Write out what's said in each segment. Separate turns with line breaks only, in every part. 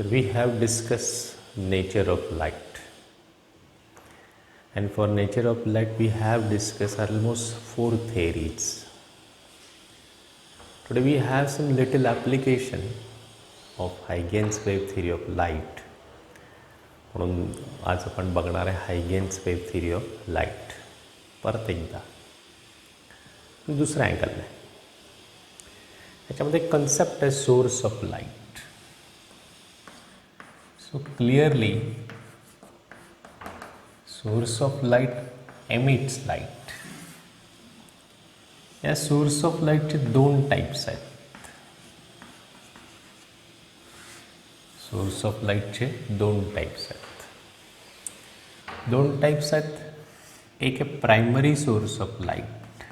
we have discussed nature of light, and for nature of light we have discussed almost 4 theories. Today we have some little application of Huygens wave theory of light. म्हणून आज आपण बघणार आहे Huygens wave theory of light परत एकदा दुसऱ्या अँगलने. याच्यामध्ये कन्सेप्ट आहे source of light. So clearly source of light emits light. या सोर्स ऑफ लाईटचे 2 टाइप्स आहेत. सोर्स ऑफ लाईटचे 2 टाइप्स आहेत. 2 टाइप्स आहेत. एक आहे primary source of light.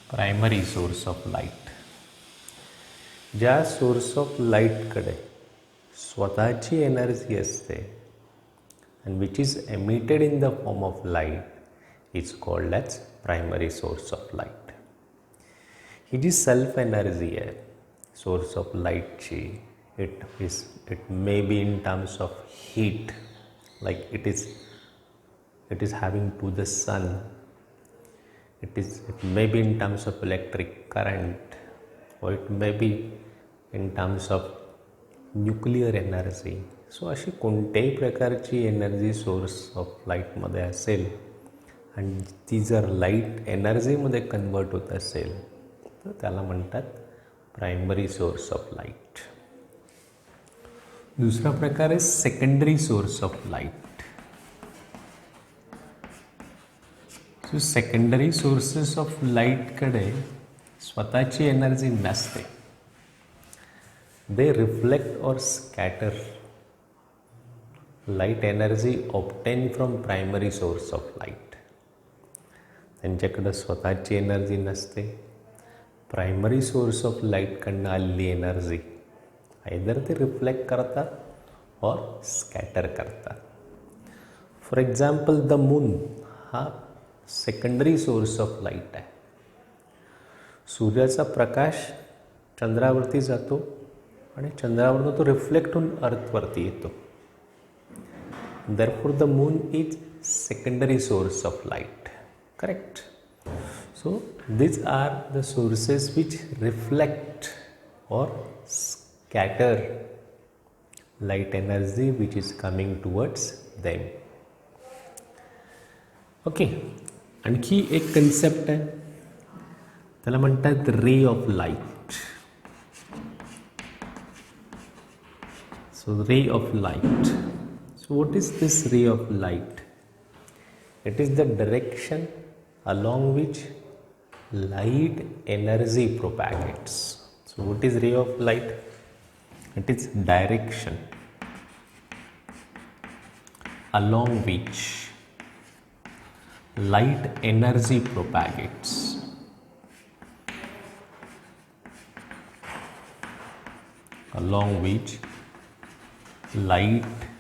Primary source of light, ज्या सोर्स ऑफ लाईटकडे स्वतःची एनर्जी असते and which is emitted in the form of light is called as primary source of light. He ji self energy आहे source of light ची, it may be in terms of heat, like it is having to the sun. It may be in terms of electric current, or it may be in terms of nuclear energy. सो अशी कोणत्याही प्रकारची energy source of लाईटमध्ये असेल आणि ती जर light एनर्जीमध्ये convert होत असेल तर त्याला म्हणतात प्रायमरी सोर्स ऑफ लाईट. दुसरा प्रकार आहे secondary source of light. So secondary sources of लाईटकडे स्वतःची एनर्जी नसते. They reflect or scatter light energy obtain from primary source of light. त्यांच्याकडं स्वतःची एनर्जी नसते. प्रायमरी सोर्स ऑफ लाईटकडनं आलेली एनर्जी आयदर ते रिफ्लेक्ट करतात और स्कॅटर करतात. फॉर एक्झाम्पल द मून हा सेकंडरी सोर्स ऑफ लाईट आहे. सूर्याचा प्रकाश चंद्रावरती जातो आणि चंद्रावरून तो रिफ्लेक्ट होऊन अर्थवरती येतो. Therefore the moon is secondary source of light, correct? So these are the sources which reflect or scatter light energy which is coming towards them. Okay, आणखी एक concept आहे, त्याला म्हणतात रे ऑफ लाईट. सो रे of light. So what is this ray of light? It is the direction along which light energy propagates. So what is ray of light? It is direction along which light energy propagates. Along which light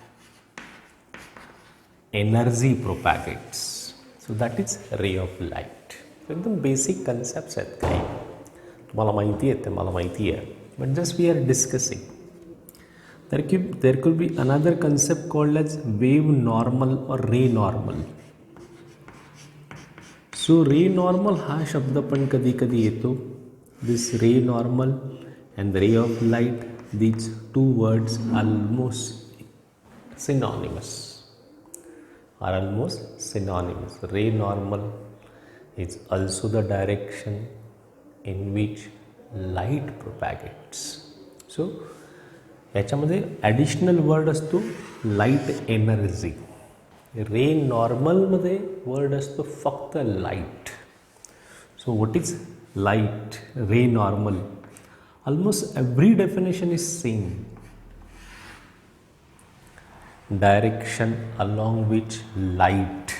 energy propagates. So that is ray of light. एकदम basic concepts आहेत काही, तुम्हाला माहिती आहे ते मला माहिती आहे, but just we are discussing. There could be another concept called as wave normal or ray normal. सो रे नॉर्मल हा शब्द पण कधी कधी येतो. दिस रे नॉर्मल अँड रे of light, these 2 words almost synonymous. Are almost synonymous. Ray normal is also the direction in which light propagates. So याच्यामध्ये ॲडिशनल वर्ड असतो लाईट एनर्जी. रे नॉर्मलमध्ये वर्ड असतो फक्त light. So what is light? Ray normal. Almost every definition is same. Direction along which light,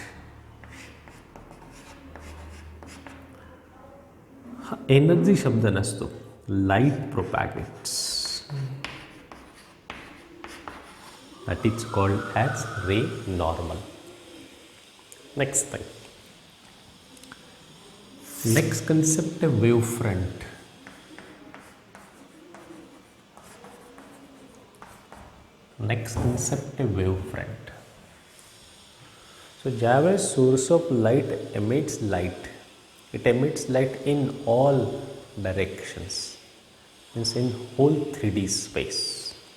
हा energy शब्द नसतो, light propagates. That is called as ray normal. Next thing, next concept आहे wave front. Next concept आहे wave front. So ज्यावेळेस source of light emits light, it emits light in all directions, means in whole 3D space,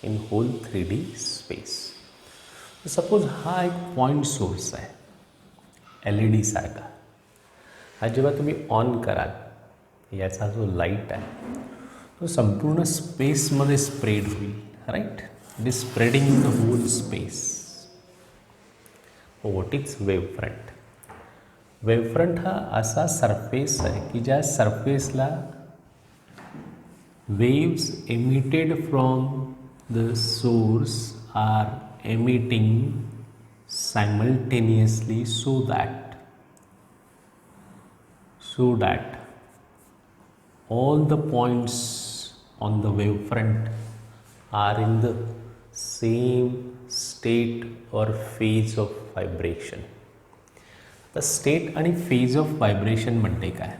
in whole 3D space. Suppose हा एक point source आहे LED सारखा. हा जेव्हा तुम्ही on कराल, याचा जो लाईट आहे तो संपूर्ण स्पेसमध्ये स्प्रेड होईल, right. It is spreading in the whole space. What is wave front? Wave front हा असा सरफेस आहे की ज्या सरफेसला waves emitted from the source are emitting simultaneously so that all the points on the wavefront are in the same state or phase of vibration. The state आणि phase of vibration म्हणजे काय?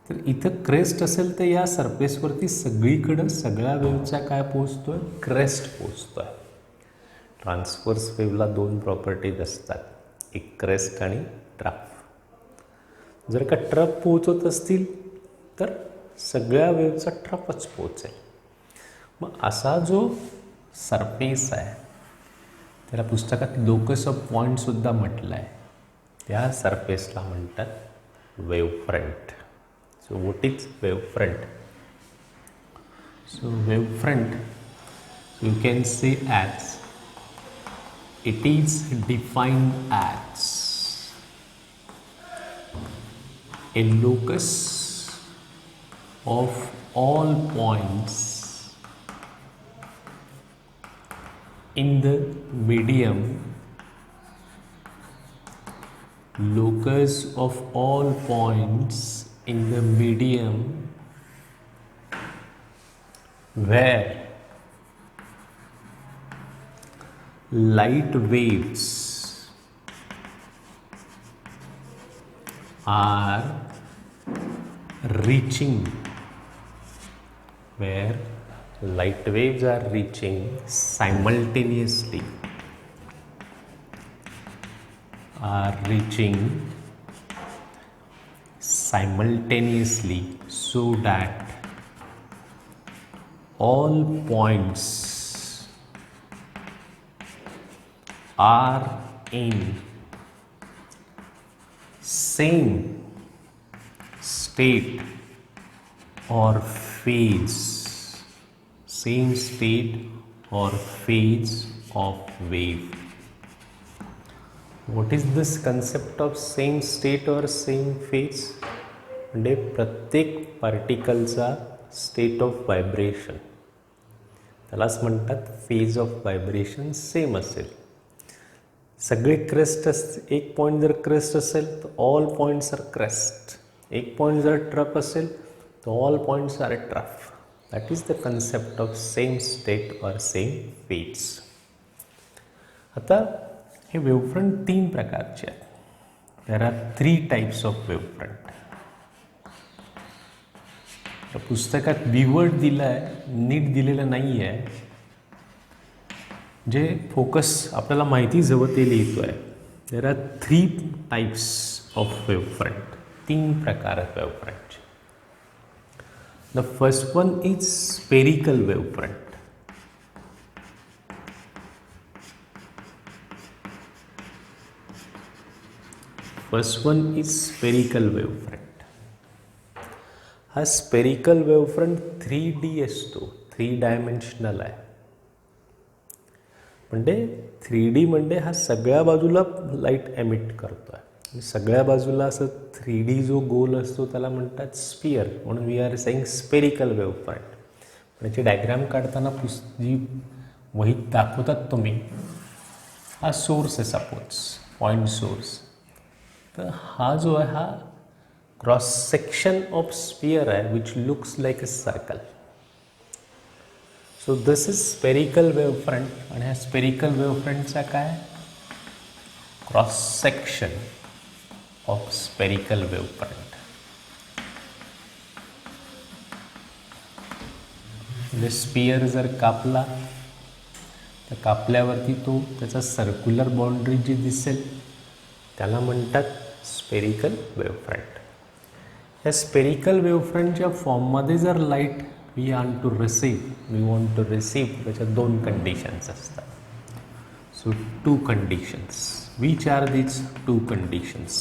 तर इथं crest असेल तर या सरफेसवरती सगळीकडं सगळ्या वेव्हचा काय पोचतोय? क्रेस्ट पोचतोय. ट्रान्सवर्स वेव्हला 2 प्रॉपर्टीज असतात, एक क्रेस्ट आणि ट्रफ. जर का ट्रफ पोचत असतील तर सगळ्या वेव्हचा ट्रफच पोचेल. मग असा जो सरफेस आहे त्याला पुस्तकात लोकस ऑफ पॉईंटसुद्धा म्हटलं आहे. त्या सरफेसला म्हणतात wave front. So what is wave front? So wave front, you can say as, it is defined as a locus of all points in the medium, locus of all points in the medium where light waves are reaching, simultaneously, so that all points are in same state or phase, of wave. What is this concept of same state or same phase? म्हणजे प्रत्येक पार्टिकलचा state of vibration, त्यालाच म्हणतात phase of vibration same असेल. सगळे crest एक point जर crest असेल तर ऑल पॉईंट्स आर क्रेस्ट. एक पॉईंट जर ट्रफ असेल तर all points are trough. That is the concept of same state or same phase. आता हे वेव्हफ्रंट 3 प्रकारचे आहेत. There are 3 types of wavefront. पुस्तकात कीवर्ड दिला आहे, नीट दिलेलं नाही आहे. जे फोकस आपल्याला माहिती हवं ते लिहितो आहे. There are 3 types of wavefront. 3 प्रकार आहेत वेव्हफ्रंटचे. The first one is spherical wavefront. First one is spherical wavefront. हा स्पेरिकल वेव्हफ्रंट 3D असतो, 3 डायमेन्शनल आहे. म्हणजे 3D म्हणजे हा सगळ्या बाजूला लाईट एमिट करतो आहे. सगळ्या बाजूला असं 3D जो गोल असतो त्याला म्हणतात स्पियर, म्हणून वी आर सेइंग स्पेरिकल वेव्हफ्रंट. याची डायग्राम काढताना जी वहीत दाखवतात तुम्ही, हा सोर्स आहे सपोज, पॉईंट सोर्स. तर हा जो आहे हा क्रॉस सेक्शन ऑफ स्पियर आहे which looks like a circle. So this is spherical wavefront. आणि ह्या स्पेरिकल वेव्हफ्रंटचा काय cross section of spherical wavefront. म्हणजे स्पियर जर कापला तर कापल्यावरती तो त्याचा सर्क्युलर बाउंड्री जी दिसेल त्याला म्हणतात स्पेरिकल वेव्हफ्रंट. या स्पेरिकल वेव्हफ्रंटच्या फॉर्ममध्ये जर light we want to receive त्याच्या दोन कंडिशन्स असतात. So two conditions. Which are these two conditions?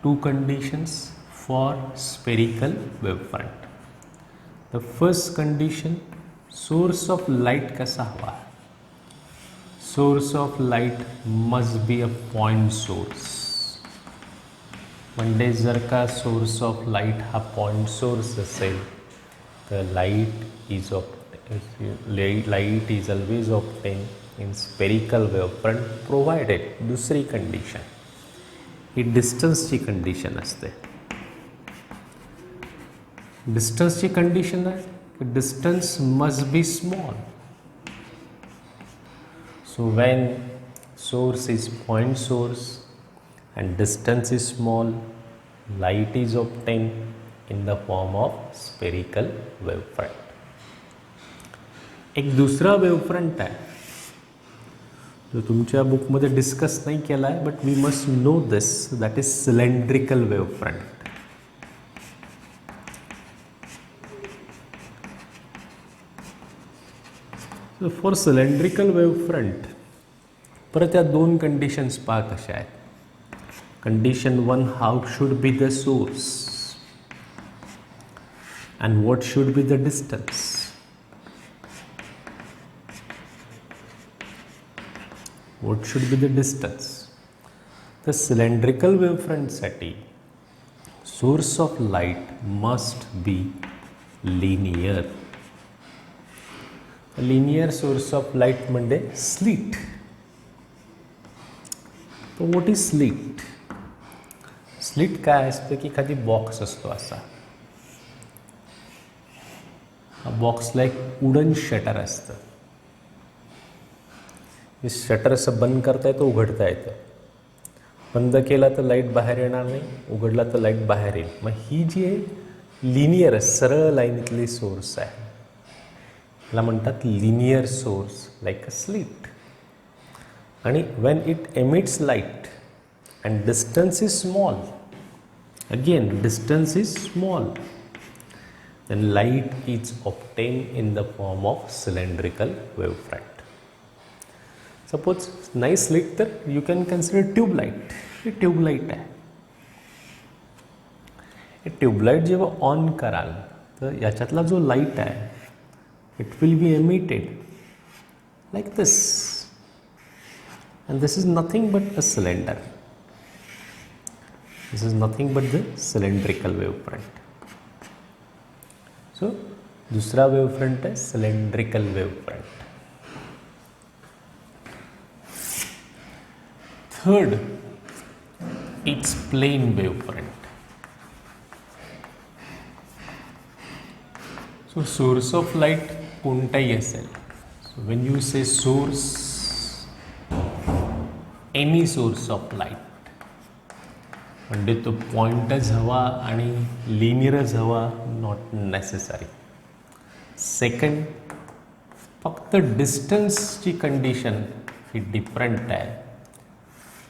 Two conditions for spherical wavefront. The first condition, source of light कसा हवा. Source of light must be a point source. म्हणजे जर का source of light हा point source असेल तर light is always obtained in spherical wavefront provided दुसरी condition ही डिस्टन्सची condition असते. डिस्टन्सची कंडिशन आहे की distance must be small. So when source is point source and distance is small, light is obtained in the form of spherical wavefront. एक दुसरा wavefront आहे जो तुमच्या बुकमध्ये डिस्कस नाही केला आहे but we must know this, that is cylindrical wavefront. For cylindrical wavefront परत या दोन कंडिशन्स पहा कशा आहेत. Condition 1, how should be the source and what should be the distance. What should be the distance? The cylindrical wavefront साठी source of light must be linear. A linear source of light म्हणजे slit. So what is slit? Slit काय असतं की एखादी box असतो असा. हा बॉक्सला एक वुडन शटर असतं. हे शटर असं बंद करता येतं, उघडता येतं. बंद केला तर लाईट बाहेर येणार नाही, उघडला तर लाईट बाहेर येईल. मग ही जी आहे लिनियर सरळ लाईनीतली सोर्स आहे याला म्हणतात linear source like a slit. आणि when it emits light and distance is small, again distance is small, then light is obtained in the form of cylindrical wavefront. Suppose नाही slit तर you can consider tube light. हे tube light आहे. हे tubelight जेव्हा on कराल तर याच्यातला जो लाईट आहे it will be emitted like this and this is nothing but a cylinder. This is nothing but the cylindrical wavefront. So दूसरा wavefront है cylindrical wavefront. Third, it's plane wavefront. So source of light कोणताही असेल. So when you say source, any source of light, म्हणजे तो पॉइंटच हवा आणि लिनियरच हवा, not necessary. Second, फक्त डिस्टन्सची कंडिशन ही डिफरंट आहे.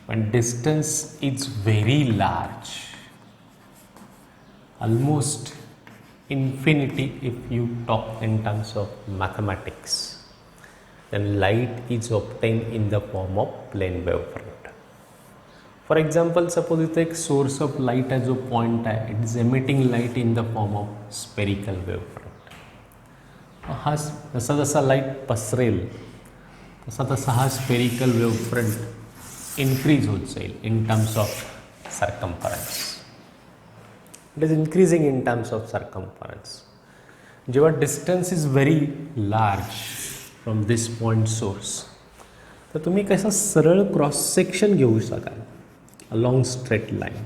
पण distance is very large, almost infinity if you talk in terms of mathematics. Then light is obtain in the form of plane wavefront. For example suppose इथे एक source of light आहे जो point आहे, it is emitting light in the form of spherical wavefront. हा जसा जसा light पसरेल तसा तसा हा स्पेरिकल वेवफ्रंट इन्क्रीज होत जाईल in terms of circumference. It is increasing in terms of circumference. जेव्हा distance is very large from this point source तर तुम्ही कसं सरळ क्रॉस सेक्शन घेऊ शकाल अलॉंग स्ट्रेट लाईन.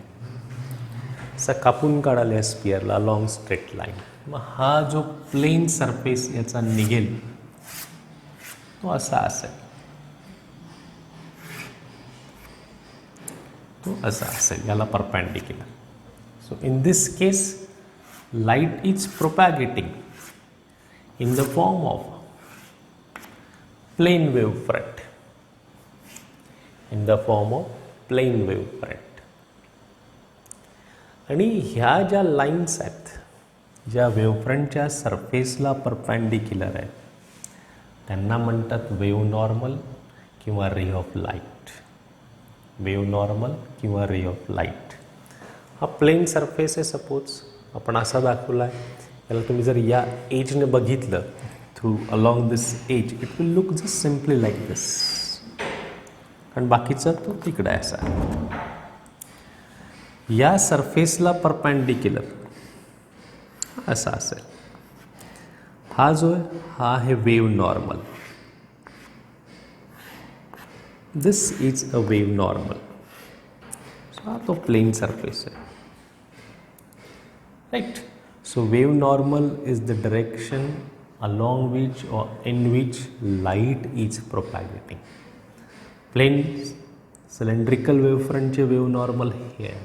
असा कापून काढाल या स्पिअरला अलॉंग स्ट्रेट लाईन. मग हा जो प्लेन सरफेस याचा निघेल तो असा असेल, तो असा असेल याला perpendicular. So in this case light is propagating in the form of plane wave front, in the form of plane wave front. आणि ह्या ज्या लाईन्स आहेत ज्या वेवफ्रंटच्या सरफेसला परपॅन्डिक्युलर आहेत त्यांना म्हणतात वेव नॉर्मल किंवा रे ऑफ लाईट. वेव नॉर्मल किंवा रे ऑफ लाईट. हा प्लेन सरफेस आहे सपोज, आपण असा दाखवला आहे. याला तुम्ही जर या एजने बघितलं through along this edge, it will look just simply like this. कारण बाकीचा तो तिकडे आहे असा. या सरफेसला परपॅन्डिक्युलर असा असेल. हा जो आहे हा आहे wave normal. This is a wave normal. सो हा तो प्लेन सरफेस आहे, right. So wave normal is the direction along which or in which light is propagating. Plane cylindrical वेवफ्रंटचे वेव नॉर्मल हे आहे.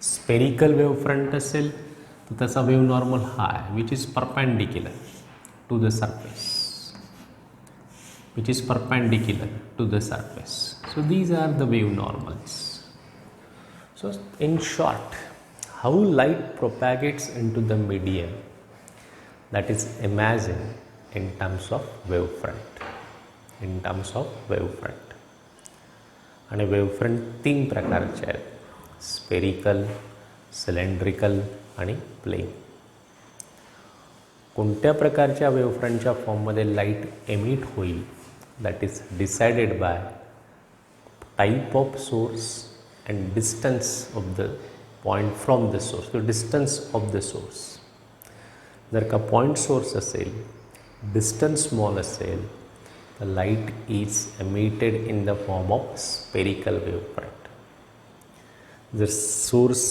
स्पेरिकल वेवफ्रंट असेल तर त्याचा वेव नॉर्मल हा आहे which is perpendicular to the surface. which is perpendicular to the surface. So these are the wave normals. So in short, how light propagates into the medium, that is imagined in terms of wavefront. In terms of wavefront. आणि wavefront तीन प्रकारचे आहेत, spherical, cylindrical आणि plane. कोणत्या प्रकारच्या वेवफ्रंटच्या फॉर्ममध्ये light emit होईल that is decided by type of source and distance of the point from the source. So distance of the source. जर का point source असेल, distance small असेल, the light is emitted in the form of spherical wavefront. जर source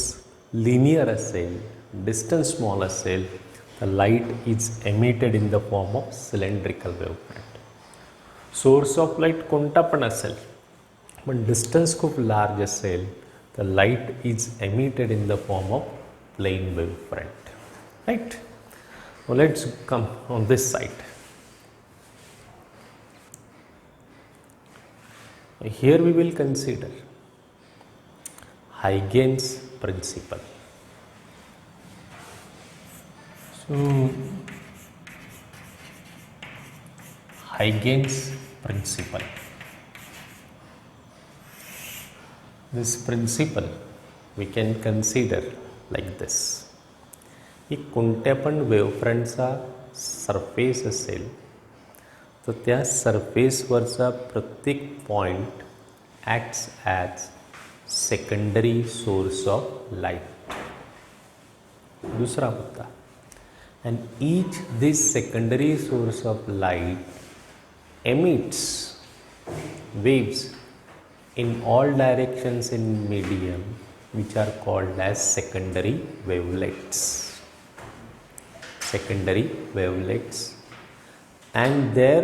linear असेल, distance small असेल, the light is emitted in the form of cylindrical wavefront. Source of light कोणता पण असेल पण distance खूप लार्ज असेल तर light is emitted in the form of plane wave front, right. Let's come on this side. Here we will consider Huygens principle. So Huygens principle. This principle we can consider like this. की कोणत्या पण वेवफ्रंटचा surface असेल तर त्या सरफेसवरचा प्रत्येक point acts as secondary source of light. दुसरा मुद्दा, and each this secondary source of light emits waves in all directions in medium which are called as secondary wavelets. Secondary wavelets, and their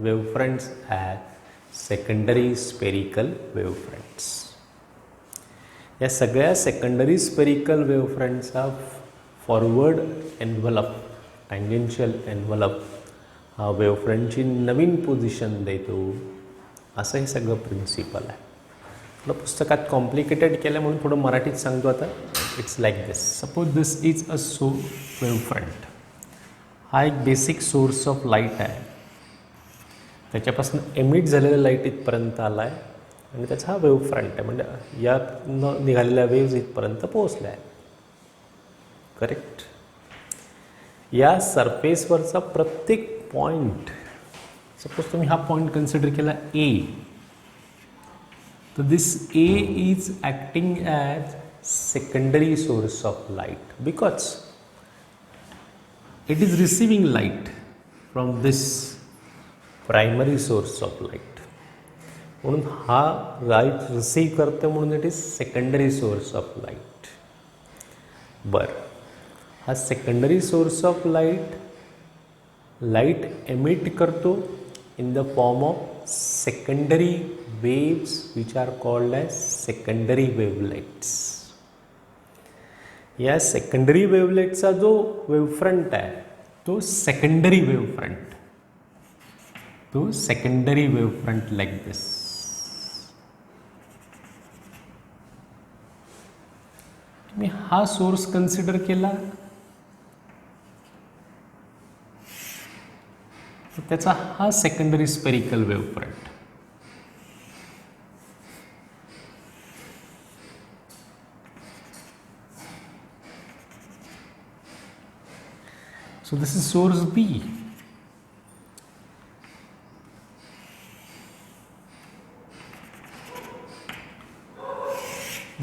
wavefronts are secondary spherical wavefronts. या सगळ्या secondary spherical वेवफ्रंटचा forward envelope, tangential envelope हा वेवफ्रंटची नवीन position देतो. असं हे सगळं principal आहे. थोडं पुस्तकात कॉम्प्लिकेटेड केलं म्हणून थोडं मराठीत सांगतो आता. It's like this. Suppose this is a wavefront. हा एक बेसिक सोर्स ऑफ लाईट आहे. त्याच्यापासून एमिट झालेल्या लाईट इथपर्यंत आला आहे आणि त्याचा हा वेवफ्रंट आहे. म्हणजे यात निघालेल्या वेव्ज इथपर्यंत पोहोचल्या आहेत. करेक्ट. या सरफेसवरचा प्रत्येक पॉइंट, सपोज तुम्ही हा पॉइंट कन्सिडर केला ए, तर this A is acting as secondary source of light because it is receiving light from this primary source of light. म्हणून हा लाईट रिसीव करते म्हणून it is secondary source of light. बरं, हा secondary source of light emit करतो in the form of secondary waves which are called as secondary wavelets. या secondary वेवलेटचा जो वेवफ्रंट आहे तो secondary wavefront. to secondary wavefront like this. मी हा source consider केला तर त्याचा हा secondary spherical wavefront. So this is source B.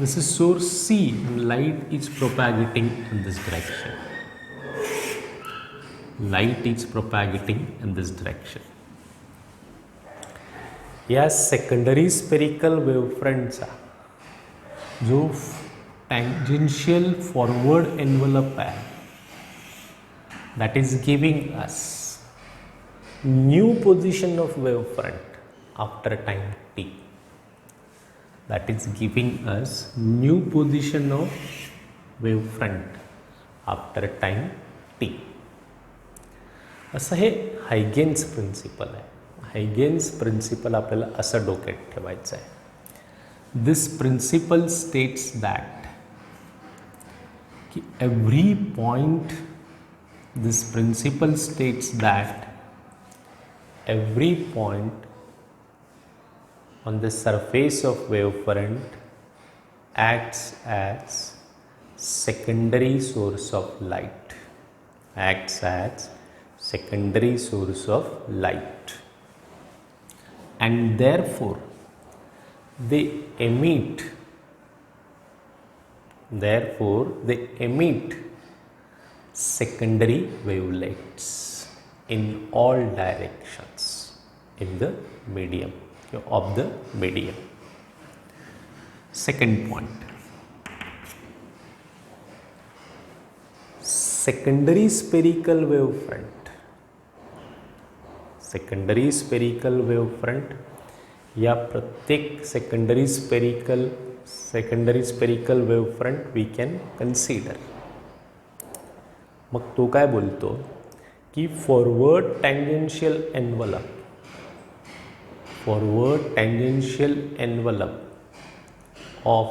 This is source C, and light is propagating in this direction. Light is propagating in this direction. या secondary spherical वेवफ्रंटचा जो tangential forward envelope आहे, that is giving us new position of wavefront after time t. That is giving us new position of wavefront after time t. असं हे हायगेन्स principal आहे. हायगेन्स principal आपल्याला असं डोक्यात ठेवायचं आहे. दिस प्रिन्सिपल स्टेट्स दॅट की every point, this principle states that every point on the surface of wavefront acts as secondary source of light, acts as secondary source of light, and therefore they emit secondary wavelets in all directions in the medium of the medium. Second point, secondary spherical wavefront. Secondary spherical wavefront या प्रत्येक secondary spherical wavefront we can consider. मग तो काय बोलतो की forward tangential envelope of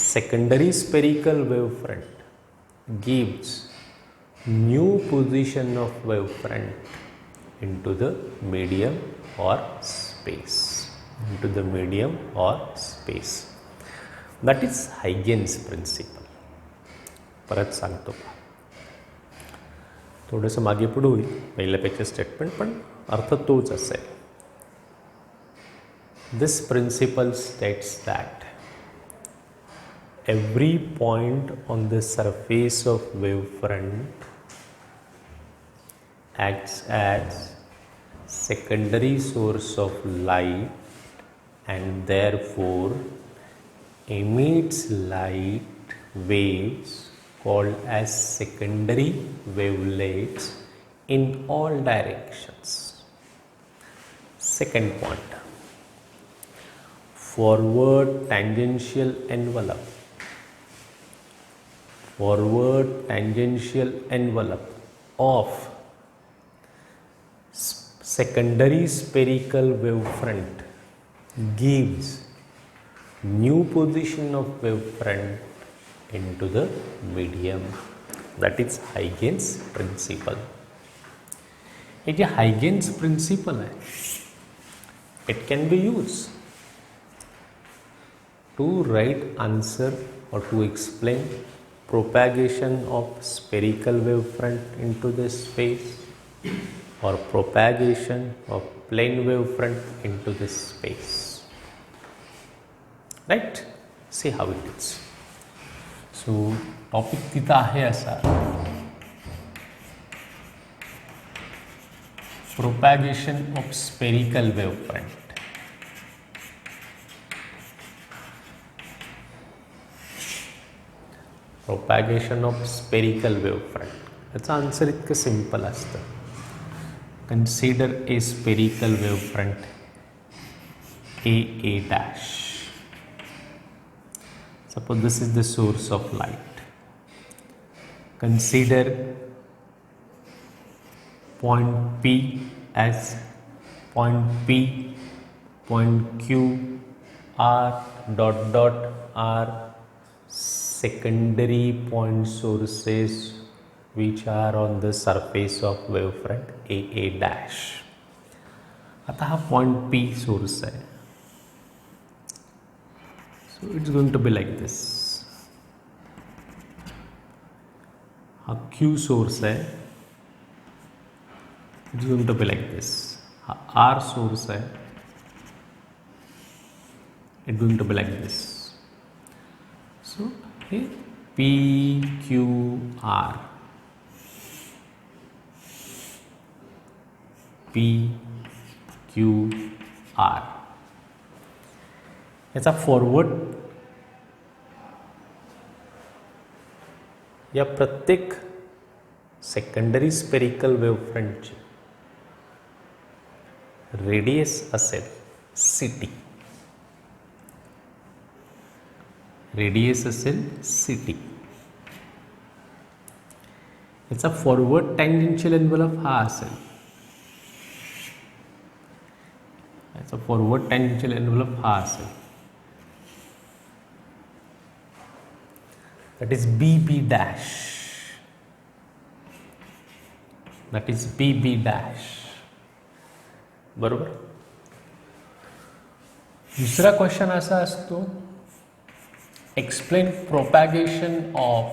secondary spherical wavefront gives new position of wavefront into the medium or space, that is Huygens principle. परत सांगतो, थोडंसं मागे पुढे होईल पहिल्यापेक्षा स्टेटमेंट, पण अर्थ तोच असेल. This principle states that every point on the surface of wavefront acts as secondary source of light and therefore emits light waves called as secondary wavelets in all directions. Second point, forward tangential envelope of secondary spherical wavefront gives new position of wavefront into the medium, that is Huygens principle. ये जो Huygens principle है, it can be used to write answer or to explain propagation of spherical wavefront into the space or propagation of plane wavefront into this space, right? See how it is. So topic तिथं आहे असा, propagation of spherical wavefront. Propagation of spherical wavefront. याचा answer इतकं simple असतं. Consider a spherical wavefront A dash. Suppose this is the source of light. Consider point P as point P, point Q, R dot dot are secondary point sources which are on the surface of wavefront AA dash. आता हा point P source आहे, so it's going to be like this. हा Q source आहे, it's going to be like this. हा R source आहे, it's going to be like this. So here P Q R, P Q R, याचा forward या प्रत्येक secondary spherical वेवफ्रंटची radius असेल CT, radius असेल CT. याचा फॉरवर्ड टँजेन्शियल एन्व्हलप हा असेल, याचा फॉरवर्ड टँजेन्शियल एन्व्हलप हा असेल, that is BB dash, that is BB dash. बरोबर. दुसरा क्वेश्चन असा असतो, explain propagation of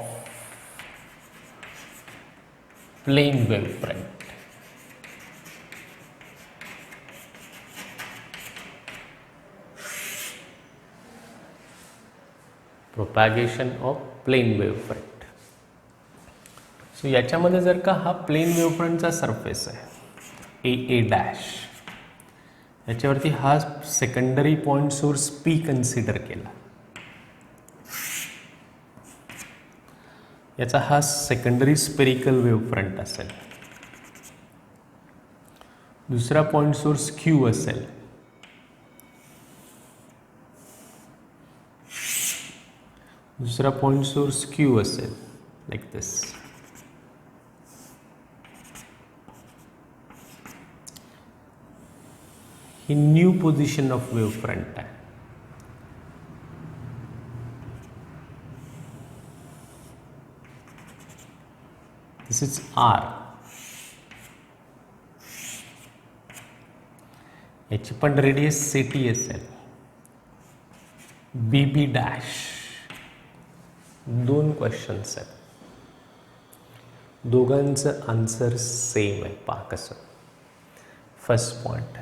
plane wavefront. Propagation of plane wavefront. So याच्यामध्ये जर का हा प्लेन वेवफ्रंटचा सरफेस आहे AA डॅश, याच्यावरती हा secondary point source P consider केला, याचा हा सेकंडरी स्पेरिकल वेवफ्रंट असेल, दुसरा पॉइंट सोर्स Q असेल, दुसरा पॉइंट सोर्स Q असेल, लाईक दिस. ही न्यू पोझिशन ऑफ वेवफ्रंट आहे. This is R. याची पण रेडियस CT असेल, BB डॅश. दोन क्वेश्चन्स आहेत, दोघांचं आन्सर सेम आहे. पहा कसं. First point,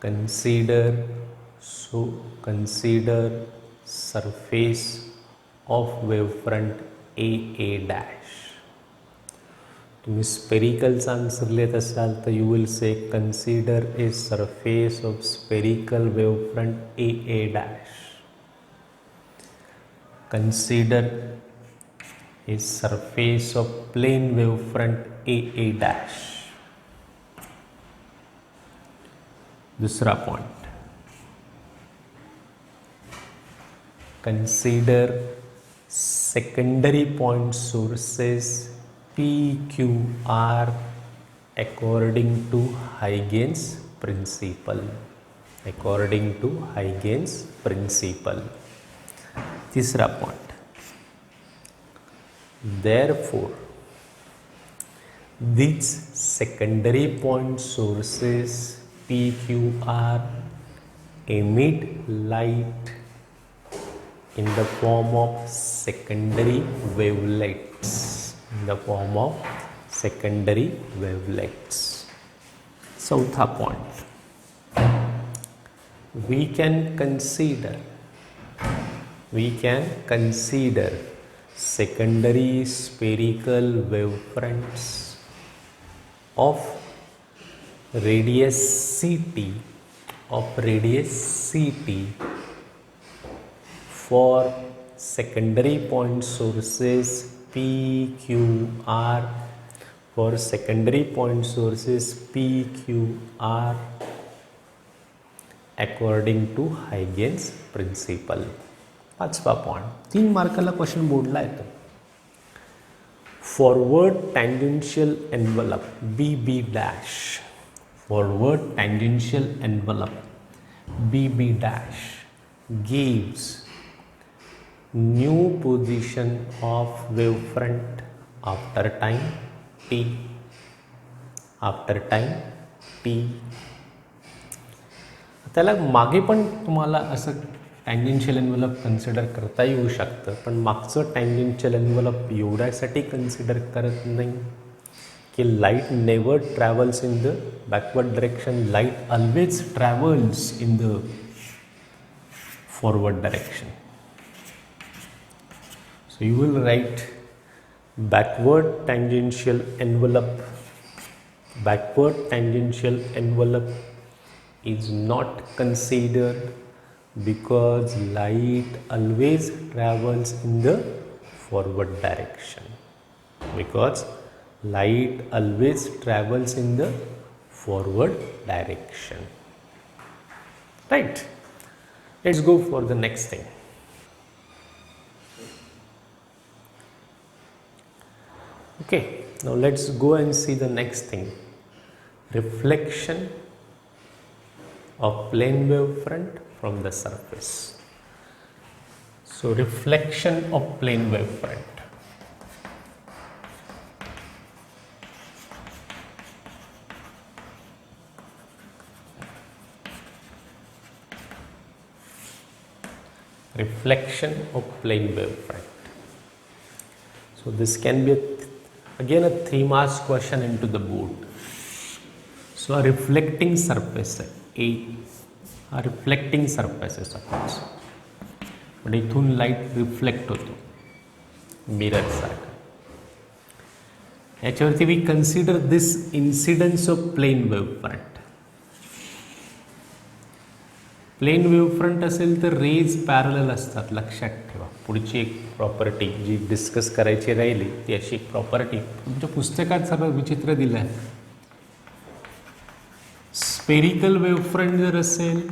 consider surface of wavefront AA dash. तुम्ही स्पेरिकलचा आन्सर लिहित असाल तर you will say consider a surface of spherical wavefront AA dash. Consider a surface of plane wavefront AA dash. दूसरा point, consider secondary point sources PQR according to Huygens principle. According to Huygens principle. तीसरा point, therefore these secondary point sources PQR emit light in the form of secondary wavelets. In the form of secondary wavelets. चौथा point, we can consider secondary spherical wavefronts of radius CT for secondary point sources PQR, for secondary point sources PQR according to Huygens principle. पाचवा point, 3 मार्काला question बोर्डला येतो. Forward tangential envelope BB dash forward tangential envelope BB dash gives new position of wavefront after time t. त्याला मागे पण तुम्हाला असं tangential envelope consider करता येऊ शकतं, पण मागचं टँजेन्शियल एन्व्हलप एवढ्यासाठी कन्सिडर करत नाही की light never travels in the backward direction, light always travels in the forward direction. So you will write backward tangential envelope is not considered because light always travels in the forward direction. Right. Let's go for the next thing. Okay, now let's go and see the next thing. Reflection of plane wavefront from the surface. So reflection of plane wavefront. Reflection of plane wavefront. So this can be again a 3 marks question into the board. So a reflecting surface है, a reflecting surface है suppose, पण इथून light reflect होतो mirror सारखं. याच्यावरती we consider this incidence of plane wavefront. Plane wavefront असेल तर raise parallel असतात, लक्षात ठेवा. पुढची एक प्रॉपर्टी जी डिस्कस करायची राहिली ती अशी एक प्रॉपर्टी तुमच्या पुस्तकात सगळं विचित्र दिलं आहे. स्पेरिकल वेवफ्रंट जर असेल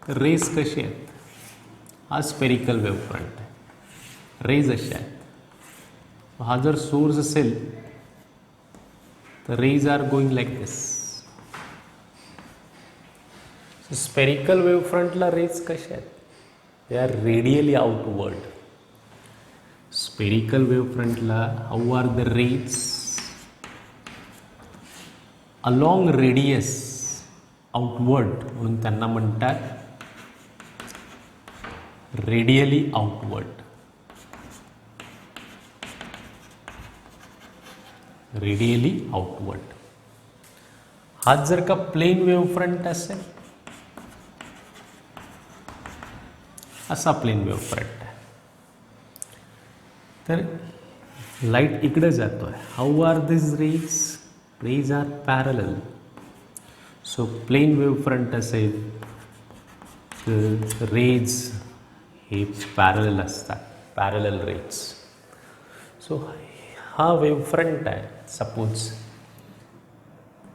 तर रेज कशी आहेत, हा स्पेरिकल वेवफ्रंट आहे, रेज अशा आहेत. हा जर सोर्स असेल तर rays are going like this. Spherical वेवफ्रंटला रेज कशा आहेत, they are radially outward. Spherical वेवफ्रंटला how are the rays along radius outward, म्हणून त्यांना म्हणतात रेडियली आउटवर्ड. Radially outward. हा जर का प्लेन वेवफ्रंट असेल, असा प्लेन वेवफ्रंट आहे, तर लाईट इकडे जातो आहे. How are this rays, rays are parallel. So plane wavefront असेल तर रेज हे पॅरलल असतात, पॅरलल रेज. सो हा वेवफ्रंट आहे सपोज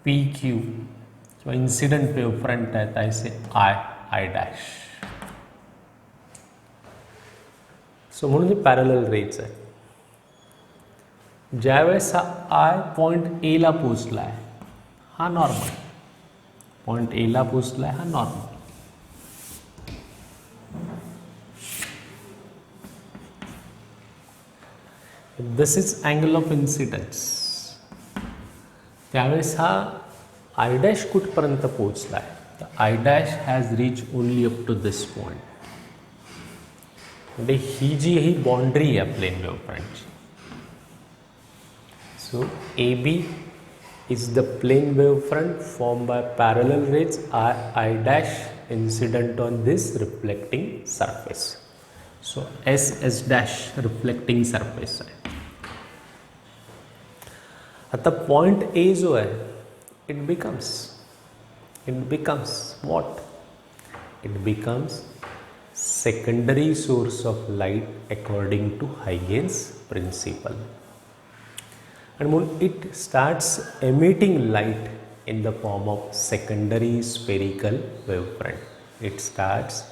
पी क्यू किंवा इन्सिडंट वेवफ्रंट आहे, तर ऐसे आय डॅश. सो म्हणून पॅरलल रेज आहे. ज्यावेळेस हा आय पॉईंट एला पोचला आहे, हा नॉर्मल. पॉईंट एला पोचला आहे, हा normal. This is angle of incidence. त्यावेळेस हा आय डॅश कुठपर्यंत पोचला आहे, तर I dash has reach only up to this point. म्हणजे ही जी ही बाउंड्री आहे प्लेन वेवफ्रंटची. So A B is the plane wavefront formed by parallel rays I dash incident on this reflecting surface. So S dash reflecting surface है. आता point A जो है it becomes what? It becomes secondary source of light according to Huygens principle. And when it starts emitting light in the form of secondary spherical wavefront. It starts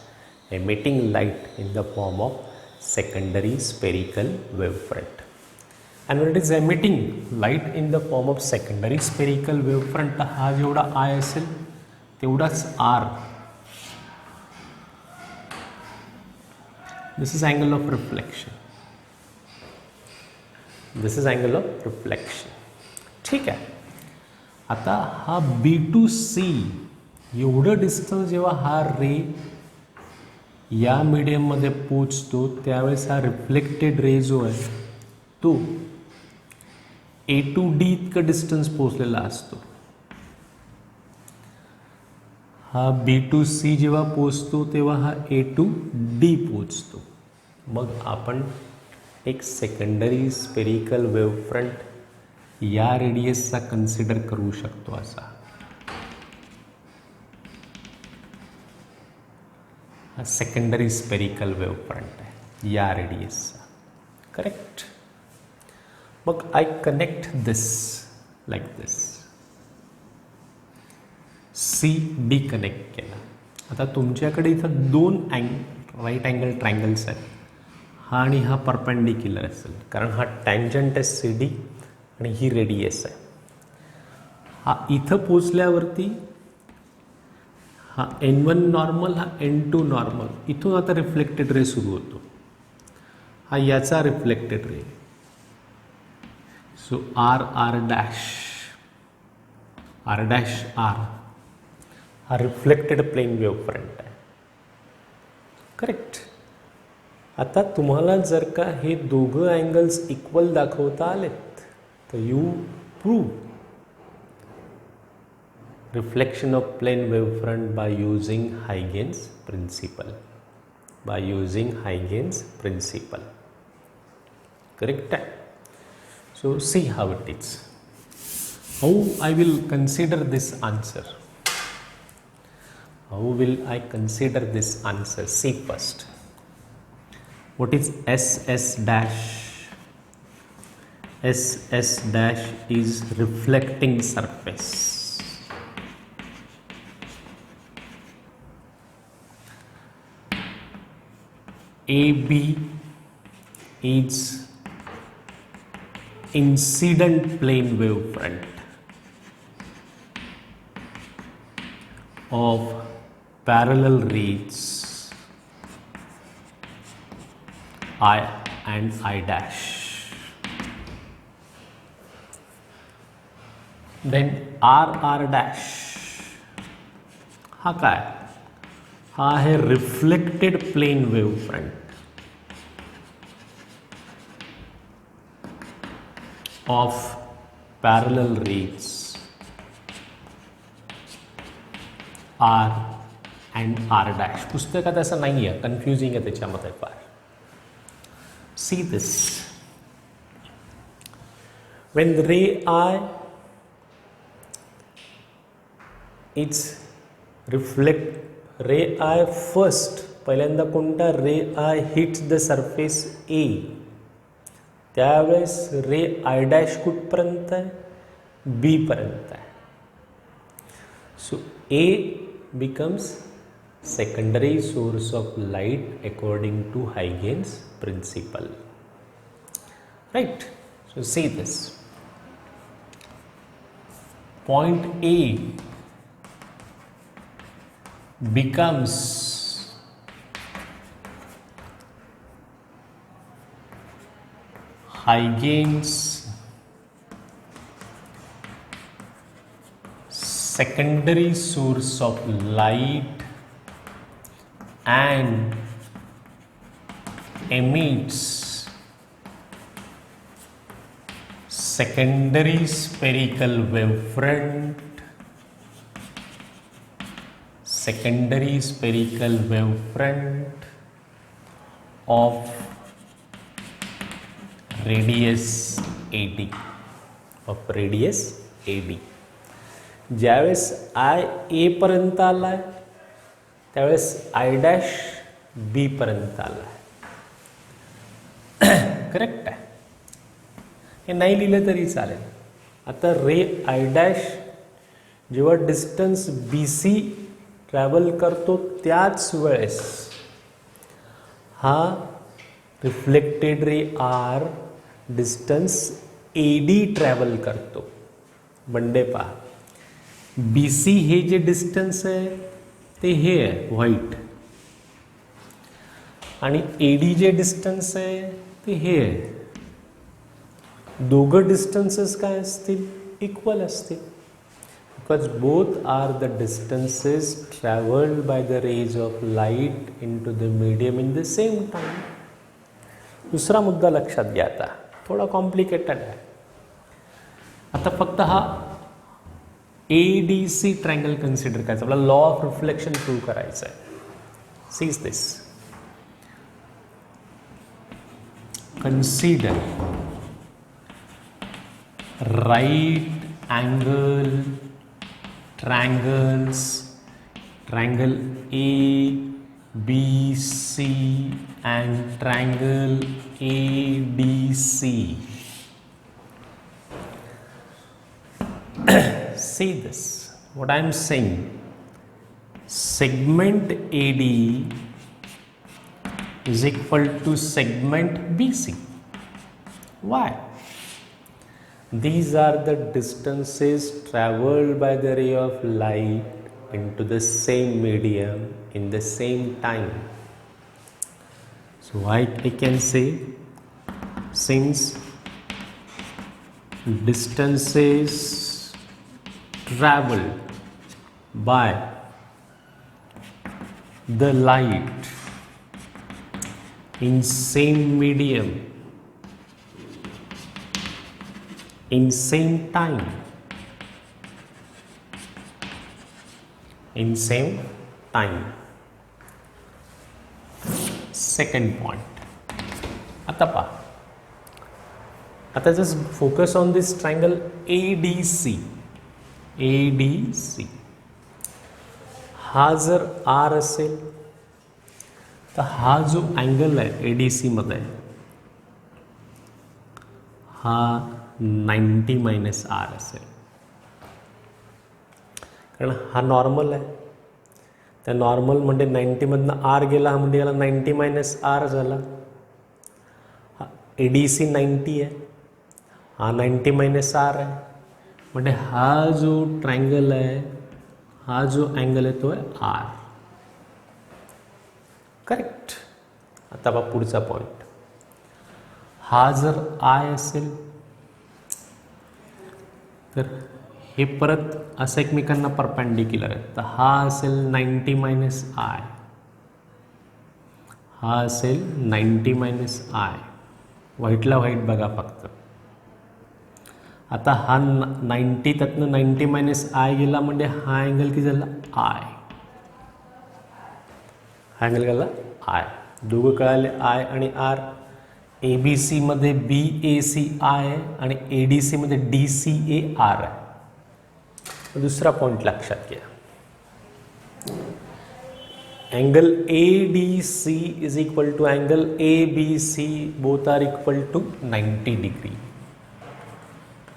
emitting light in the form of secondary spherical wavefront. and when it is emitting light in the form of secondary spherical wavefront, तर हा जेवढा I असेल तेवढाच R. This is angle of reflection. This is angle of reflection. ठीक आहे. आता हा B2C एवढं डिस्टन्स जेव्हा हा रे या मीडियममध्ये पोचतो त्यावेळेस हा रिफ्लेक्टेड रे जो आहे तो A2D इतकं डिस्टन्स पोचलेला असतो. हा B2C जेव्हा पोचतो तेव्हा हा A2D पोचतो. मग आपण एक सेकंडरी स्पेरिकल वेवफ्रंट या रेडियसचा कन्सिडर करू शकतो. असा हा सेकंडरी स्पेरिकल वेवफ्रंट आहे या रेडियसचा. करेक्ट. मग I connect this like this. C D connect केला. आता तुमच्याकडे इथं दोन राईट अँगल ट्रायंगल्स आहेत. हा आणि हा परपेंडिक्युलर असेल कारण हा टँजंट आहे सी डी आणि ही रेडियस आहे. हा इथं पोचल्यावरती हा N1 नॉर्मल हा N2 नॉर्मल इथून आता रिफ्लेक्टेड रे सुरू होतो. हा याचा reflected ray. So R R dash R हा रिफ्लेक्टेड प्लेन वेवफ्रंट आहे. करेक्ट. आता तुम्हाला जर का हे दोघं अँगल्स इक्वल दाखवता आलेत तर you prove reflection of plane wavefront by using Huygens principle. Correct आहे. So see how it is. How I will consider this answer. How will I consider this answer? See first. What is SS dash? SS dash is reflecting surface. AB is incident plane wavefront of parallel rays I and I dash. Then R dash हा काय? हा आहे reflected plane wavefront of parallel rays R and R dash. पुस्तकात असं नाही आहे, confusing आहे त्याच्यामध्ये फार. See this. वेन रे आय इट्स रिफ्लेक्ट रे आय फर्स्ट पहिल्यांदा कोणता रे आय हिट्स द सरफेस ए त्यावेळेस रे आय डॅश कुठपर्यंत आहे? बी पर्यंत आहे. सो ए becomes secondary source of light according to Huygens principle. Right. So see this. Point A becomes Huygens secondary source of light and emits secondary spherical wavefront of radius AD. ज्यावेळेस आय ए पर्यंत आलाय त्यावेळेस I dash B पर्यंत आलाय. Correct आहे. हे नाही लिहिलं तरी चालेल. आता रे आय डॅश जेव्हा डिस्टन्स बी सी ट्रॅव्हल करतो त्याच वेळेस हा reflected ray are distance AD travel करतो. बंडे पहा, BC हे जे डिस्टन्स आहे ते हे आहे व्हाईट, आणि AD जे डिस्टन्स आहे ते हे आहे. दोघं डिस्टन्सेस काय असतील, इक्वल असतील, because both are the distances travelled by the rays of light into the medium in the same time. दुसरा मुद्दा लक्षात घ्या, आता थोडा कॉम्प्लिकेटेड आहे. आता फक्त हा ADC ट्रायंगल कन्सिडर करायचा, आपल्याला लॉ ऑफ रिफ्लेक्शन प्रूव्ह करायचं आहे. Sees this, consider right angle triangles, triangle ABC and triangle ADC. See this, what I am saying, segment AD is equal to segment BC. Why? These are the distances traveled by the ray of light into the same medium in the same time. So I can say, since distances traveled by the light in same medium in same time in same time. Second point, आता पहा, आता just focus on this triangle ADC. ADC हा जर R असेल तर हा जो angle आहे ADC मध्ये हा 90 मायनस R असेल, कारण हा नॉर्मल आहे. त्या नॉर्मल म्हणजे 90 मधनं R गेला, हा म्हणजे याला 90 मायनस R झाला. हा ADC 90 आहे, हा 90 मायनस R आहे, म्हणजे हा जो ट्रायंगल आहे, हा जो अँगल आहे तो आहे R. करेक्ट. आता बघा पुढचा पॉइंट, हा जर I असेल तर हे परत असं एकमेकांना परपेंडिक्युलर आहे, तर हा असेल 90 मायनस I, हा असेल 90 मायनस I. व्हाईटला व्हाईट बघा फक्त. आता हा 90 त्यातनं 90 मायनस I गेला म्हणजे हा अँगल किती झाला I, हा अँगल गेला I. दोघं कळाले I आणि R. ABC मध्ये BAC I आहे आणि ADC मध्ये DCA R आहे. दुसरा पॉइंट लक्षात घ्या, angle ADC is equal to angle ABC, both are equal to 90 degree.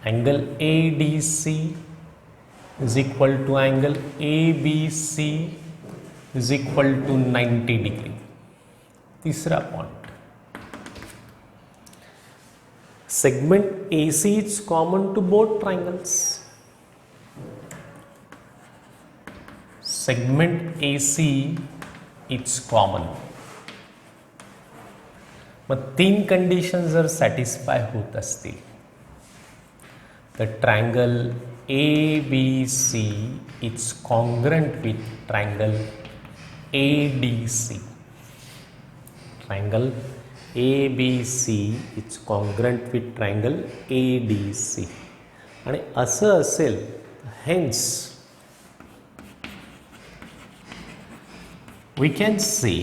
Angle ADC is equal to angle ABC is equal to 90 degree. तीसरा point, segment AC is common to both triangles. Segment AC is common. मग तीन condition जर satisfy होत असतील तर triangle ABC is congruent with triangle ADC. Triangle ABC is congruent with triangle ADC. आणि असं असेल, hence we can say,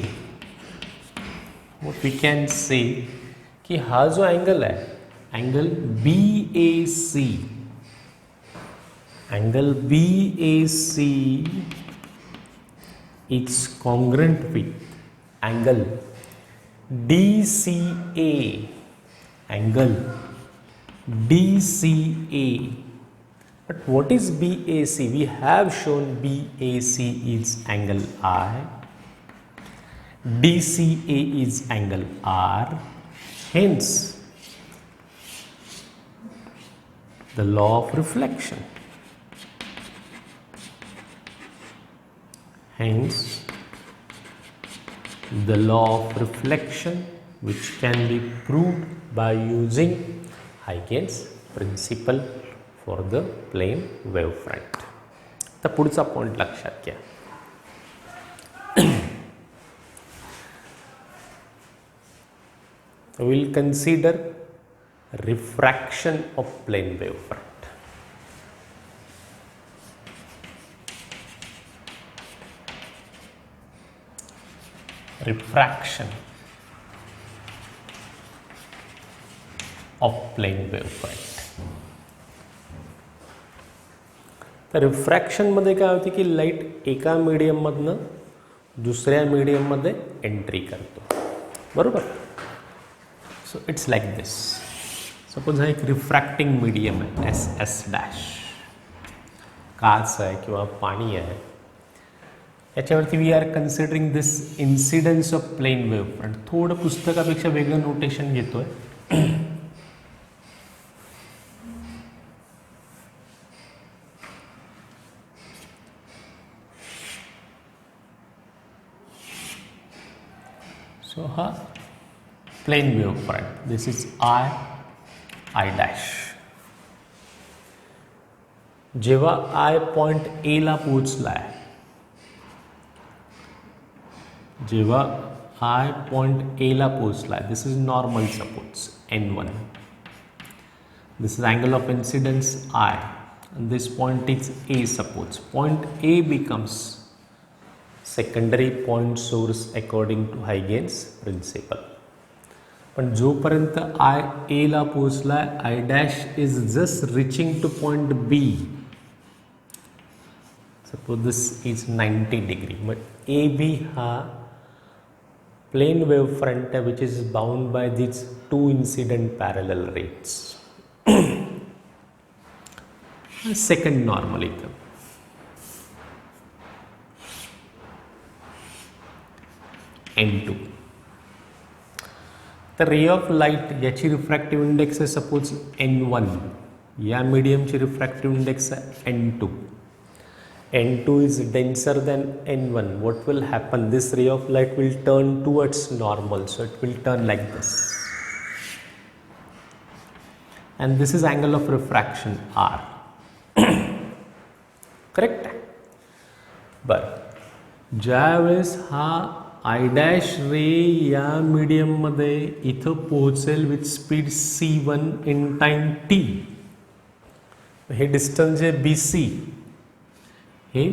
what we can say की हा जो अँगल आहे, angle BAC, angle BAC is congruent with angle DCA, angle DCA. But what is BAC? We have shown BAC is angle I, DCA is angle R. Hence the law of reflection. Hence, the law of reflection, which can be proved by using Huygens principle for the plane wavefront. तर पुढचा point लक्षात घ्या. We'll consider refraction of plane wavefront. Refraction of plane wavefront. तर रिफ्रॅक्शनमध्ये काय होते की light एका मीडियममधनं दुसऱ्या मीडियममध्ये एंट्री करतो, बरोबर. So it's like this. Suppose हा एक रिफ्रॅक्टिंग मीडियम आहे SS-, काच आहे किंवा पाणी आहे. याच्यावरती we are considering this incidence of plane wavefront. थोडं पुस्तकापेक्षा वेगळं नोटेशन घेतोय. सो हा plane wavefront, this is I'. जेव्हा I पॉइंट A ला पोहोचलाय, जेव्हा I पॉइंट A ला पोहोचलाय, this is normal suppose N1. This is angle of incidence I, and this point is A suppose. Point A becomes secondary point source according to Huygens principle. पण जोपर्यंत I A ला पोहोचलाय, I' is just reaching to point B. Suppose this is 90 degree, but AB हा plane wave front which is bound by these two incident parallel rays. Second normal इथं. N2. तर रे of light याची refractive index आहे suppose N1. या मीडियमची refractive index आहे N2. N2 is denser than N1. What will happen? This ray of light will turn towards normal, so it will turn like this. And this is angle of refraction R. Correct? But ज्या वेळेस हा I' रे या मीडियममध्ये इथं पोहोचेल with speed C1 in time T. हे distance जे BC, हे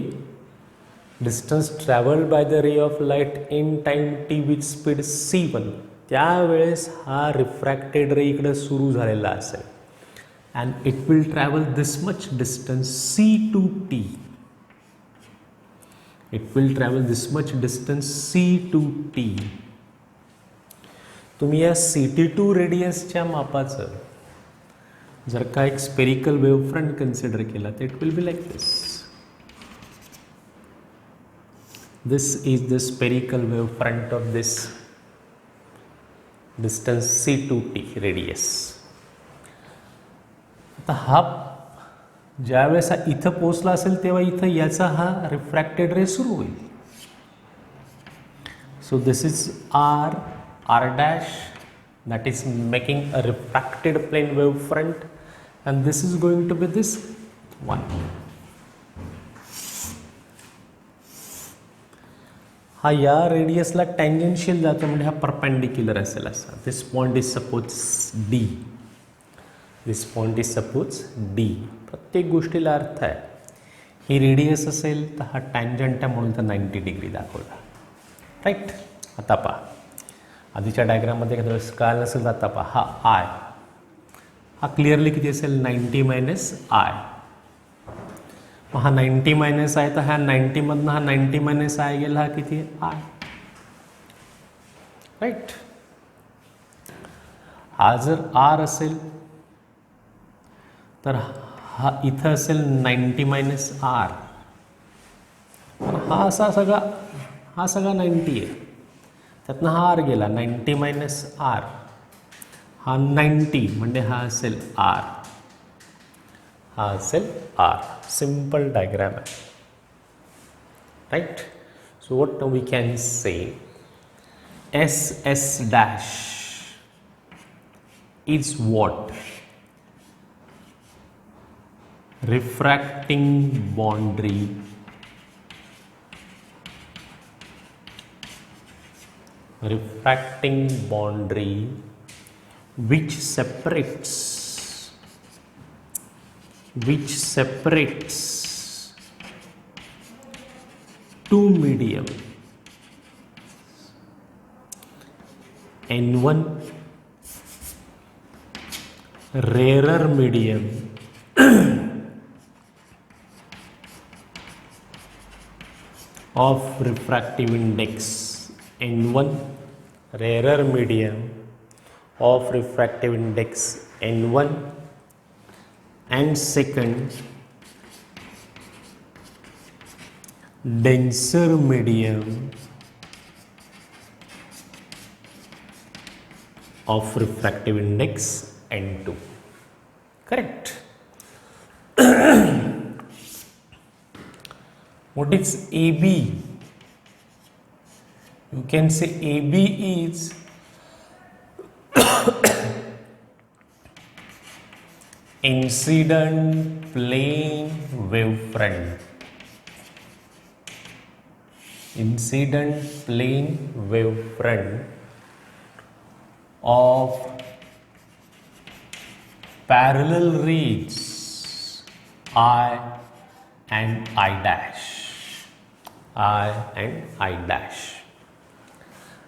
distance travelled by the ray of light in time T with speed C1. त्यावेळेस हा रिफ्रॅक्टेड रे इकडे सुरू झालेला असेल. And it will travel this much distance C to T. It will travel this much distance C to T. तुम्ही या CT2 रेडियसच्या मापाचं जर का एक स्पेरिकल वेव्हफ्रंट कन्सिडर केला तर it will be like this. This is the spherical wavefront of this distance C to T radius. आता हा ज्यावेळेस हा इथं पोचला असेल तेव्हा इथं याचा हा रिफ्रॅक्टेड रे सुरू होईल. सो this is R' that is making a refracted plane wave front, and this is going to be this one. हा या रेडियसला टँजेन्शियल जातो म्हणजे हा परपेंडिक्युलर असेल असा. This point is suppose D. This point is suppose D. प्रत्येक गोष्टीला अर्थ आहे. ही रेडियस असेल तर हा टँजंट आहे म्हणून तर 90 डिग्री दाखवला, राईट. आता पहा आधीच्या डायग्राममध्ये एखाद्या वेळेस काय नसेल तर आता पहा हा I हा क्लिअरली किती असेल 90 मायनस I. मग हा 90 मायनस आहे तर ह्या 90 मधनं हा 90 मायनस I गेला, हा किती आहे I, राईट. हा जर R असेल तर हा इथं असेल 90 मायनस R. हा असा सगळा 90 आहे. त्यातनं हा R गेला 90 मायनस R. हा 90 म्हणजे हा असेल R. हा असेल R. सिंपल डायग्राम आहे, right. So what we can say SS dash is what? Refracting boundary which separates two medium N1 rarer medium of refractive index N1 rarer medium of refractive index N1, and second denser medium of refractive index N2. Correct. What is AB? You can say AB is incident plane wavefront. Incident plane wavefront of parallel rays I and I dash. I and I dash.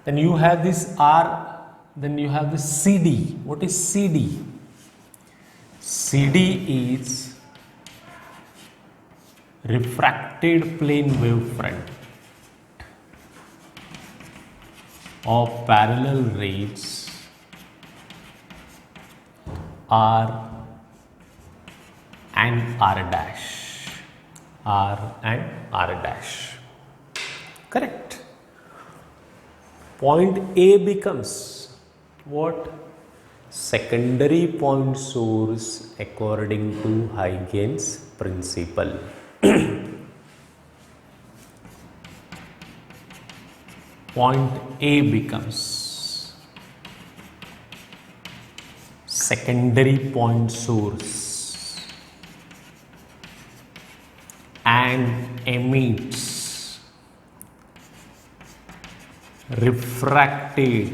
Then you have this R, then you have this CD. What is CD? CD is refracted plane wavefront of parallel rays R and R dash. R and R dash. Correct. Point A becomes what? Secondary point source according to Huygens principle. Point A becomes secondary point source and emits refracted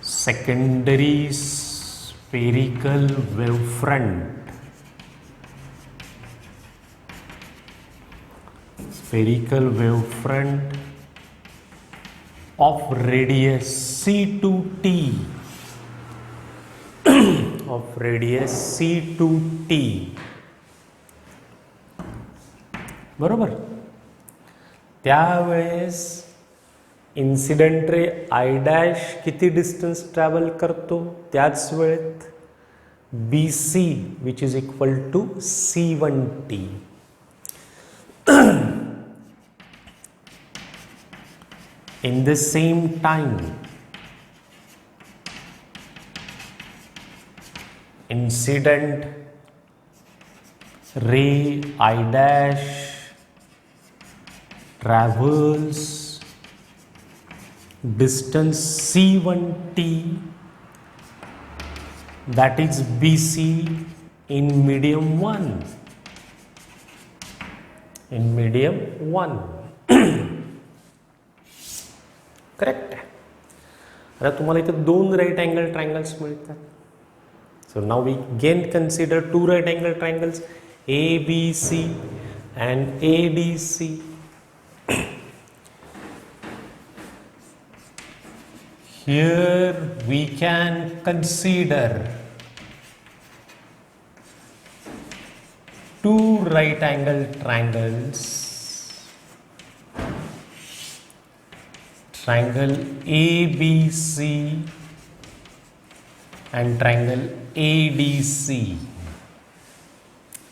secondary spherical wavefront of radius C to T of radius C to T. बरोबर. त्यावेळेस incident ray I dash किती distance travel करतो? त्याच वेळेत B C which is equal to C1T. In the same time, incident ray I dash travels distance C1T, that is BC, in medium 1. In medium 1. Correct आहे. आता तुम्हाला इथे दोन right angle triangles मिळतात. So नाव we again consider two right angle triangles ABC and ADC. Here we can consider two right angle triangles, triangle ABC and triangle ADC.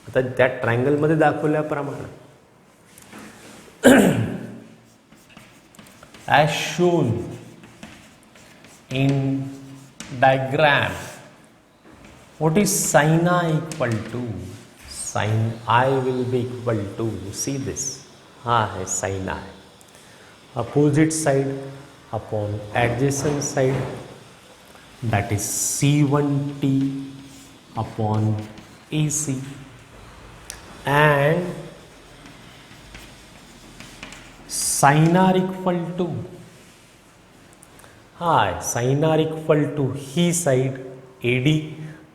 आता त्या triangle मध्ये दाखवल्याप्रमाणे as shown in diagram What is sin I equal to? Sin I will be equal to, see this, है sin I, opposite side upon adjacent side, that is C1t upon AC, and sin R equal to, sin R equal to he side AD,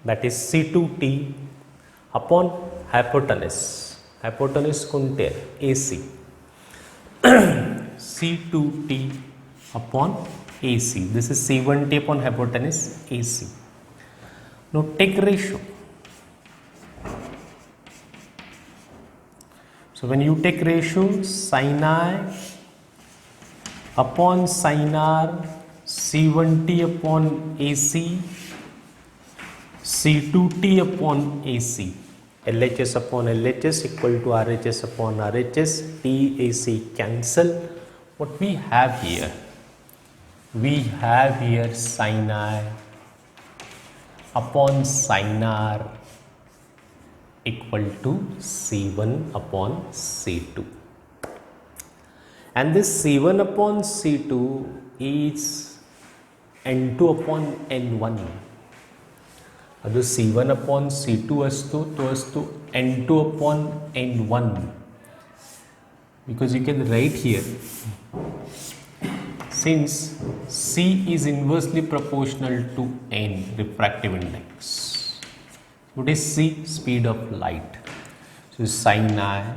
that is C2t upon hypotenuse कोणते AC, C2t upon AC. This is C1t upon hypotenuse AC. Now take ratio. So when you take ratio, sin I upon sin R, C1t upon AC, C2t upon AC, LHS upon LHS equal to RHS upon RHS, TAC cancel. What we have here? We have here sin I upon sin R equal to C1 upon C2. And this C1 upon C2 is N2 upon N1. जो C1 upon C2 असतो तो असतो N2 upon N1, because you can write here, since C is inversely proportional to N, refractive index. What is C? Speed of light. So sin I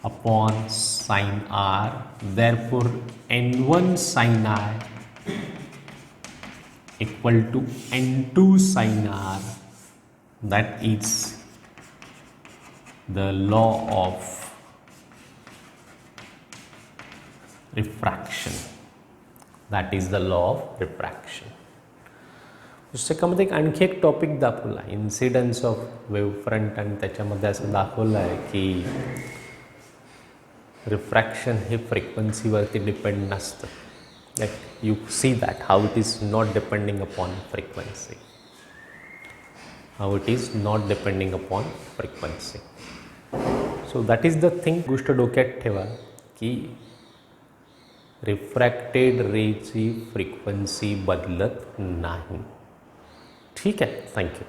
upon sin R, therefore N1 sin I equal to N2 sin R. That is the law of refraction. That is the law of refraction. पुस्तकामध्ये एक आणखी एक topic दाखवला, incidence of wavefront, आणि त्याच्यामध्ये असं दाखवलं आहे की रिफ्रॅक्शन हे फ्रिक्वेन्सीवरती डिपेंड नसतं. Like you see that how it is not depending upon frequency. How it is not depending upon frequency. So that is the thing. गोष्ट डोक्यात ठेवा की रिफ्रॅक्टेड रेची फ्रिक्वेन्सी बदलत नाही. ठीक आहे, थँक्यू.